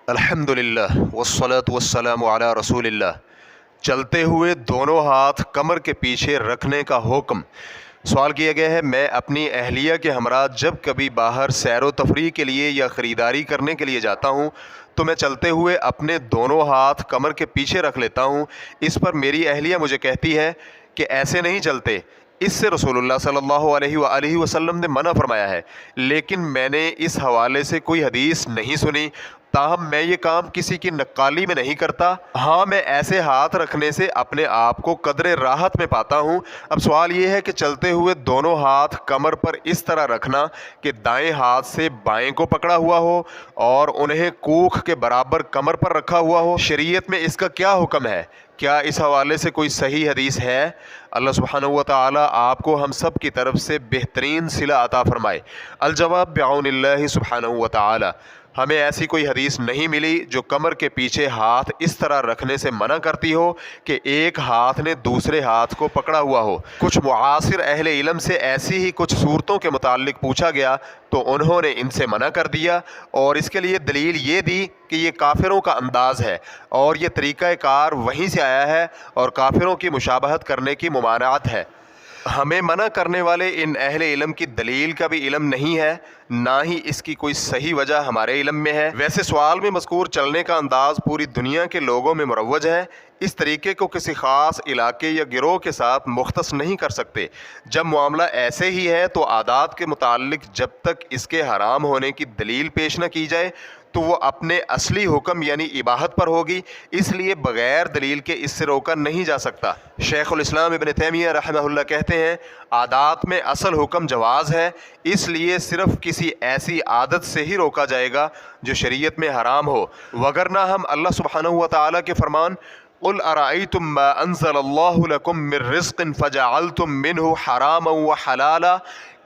الحمدللہ والصلاۃ والسلام علی رسول اللہ۔ چلتے ہوئے دونوں ہاتھ کمر کے پیچھے رکھنے کا حکم۔ سوال کیا گیا ہے، میں اپنی اہلیہ کے ہمراہ جب کبھی باہر سیر و تفریح کے لیے یا خریداری کرنے کے لیے جاتا ہوں تو میں چلتے ہوئے اپنے دونوں ہاتھ کمر کے پیچھے رکھ لیتا ہوں۔ اس پر میری اہلیہ مجھے کہتی ہے کہ ایسے نہیں چلتے، اس سے رسول اللہ صلی اللہ علیہ وآلہ وسلم نے منع فرمایا ہے، لیکن میں نے اس حوالے سے کوئی حدیث نہیں سنی۔ تاہم میں یہ کام کسی کی نقالی میں نہیں کرتا، ہاں میں ایسے ہاتھ رکھنے سے اپنے آپ کو قدر راحت میں پاتا ہوں۔ اب سوال یہ ہے کہ چلتے ہوئے دونوں ہاتھ کمر پر اس طرح رکھنا کہ دائیں ہاتھ سے بائیں کو پکڑا ہوا ہو اور انہیں کوکھ کے برابر کمر پر رکھا ہوا ہو، شریعت میں اس کا کیا حکم ہے؟ کیا اس حوالے سے کوئی صحیح حدیث ہے؟ اللہ سبحانہ و تعالی آپ کو ہم سب کی طرف سے بہترین صلہ عطا فرمائے۔ الجواب بعون اللہ سبحانہ و تعالی، ہمیں ایسی کوئی حدیث نہیں ملی جو کمر کے پیچھے ہاتھ اس طرح رکھنے سے منع کرتی ہو کہ ایک ہاتھ نے دوسرے ہاتھ کو پکڑا ہوا ہو۔ کچھ معاصر اہل علم سے ایسی ہی کچھ صورتوں کے متعلق پوچھا گیا تو انہوں نے ان سے منع کر دیا، اور اس کے لیے دلیل یہ دی کہ یہ کافروں کا انداز ہے اور یہ طریقہ کار وہیں سے آیا ہے اور کافروں کی مشابہت کرنے کی ممانعت ہے۔ ہمیں منع کرنے والے ان اہل علم کی دلیل کا بھی علم نہیں ہے، نہ ہی اس کی کوئی صحیح وجہ ہمارے علم میں ہے۔ ویسے سوال میں مذکور چلنے کا انداز پوری دنیا کے لوگوں میں مروج ہے، اس طریقے کو کسی خاص علاقے یا گروہ کے ساتھ مختص نہیں کر سکتے۔ جب معاملہ ایسے ہی ہے تو عادات کے متعلق جب تک اس کے حرام ہونے کی دلیل پیش نہ کی جائے تو وہ اپنے اصلی حکم یعنی اباحت پر ہوگی، اس لیے بغیر دلیل کے اس سے روکا نہیں جا سکتا۔ شیخ الاسلام ابن تیمیہ رحمہ اللہ کہتے ہیں، عادات میں اصل حکم جواز ہے، اس لیے صرف کسی ایسی عادت سے ہی روکا جائے گا جو شریعت میں حرام ہو، وگرنہ ہم اللہ سبحانہ و تعالیٰ کے فرمان قُلْ أَرَأَيْتُم مَّا أَنزَلَ اللَّهُ لَكُم مِّن رِّزْقٍ فَجَعَلْتُم مِّنْهُ حَرَامًا وَحَلَالًا،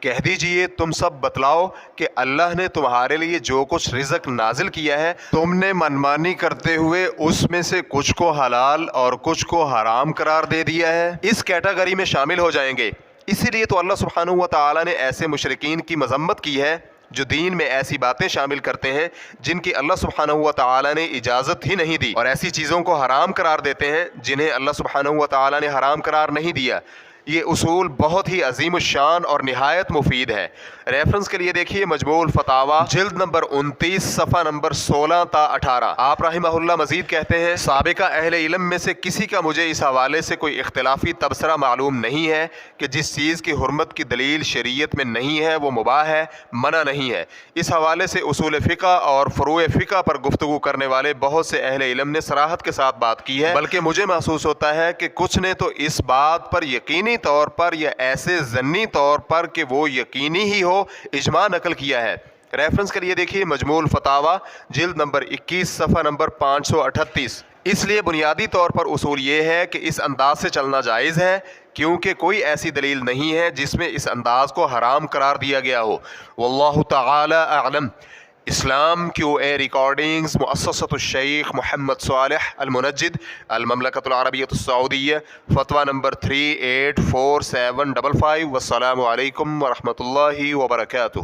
کہہ دیجئے تم سب بتلاؤ کہ اللہ نے تمہارے لیے جو کچھ رزق نازل کیا ہے تم نے منمانی کرتے ہوئے اس میں سے کچھ کو حلال اور کچھ کو حرام قرار دے دیا ہے، اس کیٹیگری میں شامل ہو جائیں گے۔ اسی لیے تو اللہ سبحانہ و تعالیٰ نے ایسے مشرکین کی مذمت کی ہے جو دین میں ایسی باتیں شامل کرتے ہیں جن کی اللہ سبحانہ و تعالیٰ نے اجازت ہی نہیں دی، اور ایسی چیزوں کو حرام قرار دیتے ہیں جنہیں اللہ سبحانہ و تعالیٰ نے حرام قرار نہیں دیا۔ یہ اصول بہت ہی عظیم الشان اور نہایت مفید ہے۔ ریفرنس کے لیے دیکھیے مجموع الفتاوی جلد نمبر 29 صفحہ نمبر 16 تا 18۔ آپ رحمہ اللہ مزید کہتے ہیں، سابقہ اہل علم میں سے کسی کا مجھے اس حوالے سے کوئی اختلافی تبصرہ معلوم نہیں ہے کہ جس چیز کی حرمت کی دلیل شریعت میں نہیں ہے وہ مباح ہے، منع نہیں ہے۔ اس حوالے سے اصول فقہ اور فروع فقہ پر گفتگو کرنے والے بہت سے اہل علم نے صراحت کے ساتھ بات کی ہے، بلکہ مجھے محسوس ہوتا ہے کہ کچھ نے تو اس بات پر یقینی طور پر یا ایسے ضمنی طور پر کہ وہ یقینی ہی ہو اجماع نقل کیا ہے۔ ریفرنس کے لیے دیکھیے مجموع الفتاوی جلد نمبر 21 صفحہ نمبر 538۔ اس لیے بنیادی طور پر اصول یہ ہے کہ اس انداز سے چلنا جائز ہے، کیونکہ کوئی ایسی دلیل نہیں ہے جس میں اس انداز کو حرام قرار دیا گیا ہو۔ واللہ تعالی اعلم۔ اسلام کیو اے ریکارڈنگز، مؤسسۃ الشیخ محمد صالح المنجد، المملکۃ العربیۃ السعودیہ، فتویٰ نمبر 384755۔ والسلام علیکم ورحمۃ اللہ وبرکاتہ۔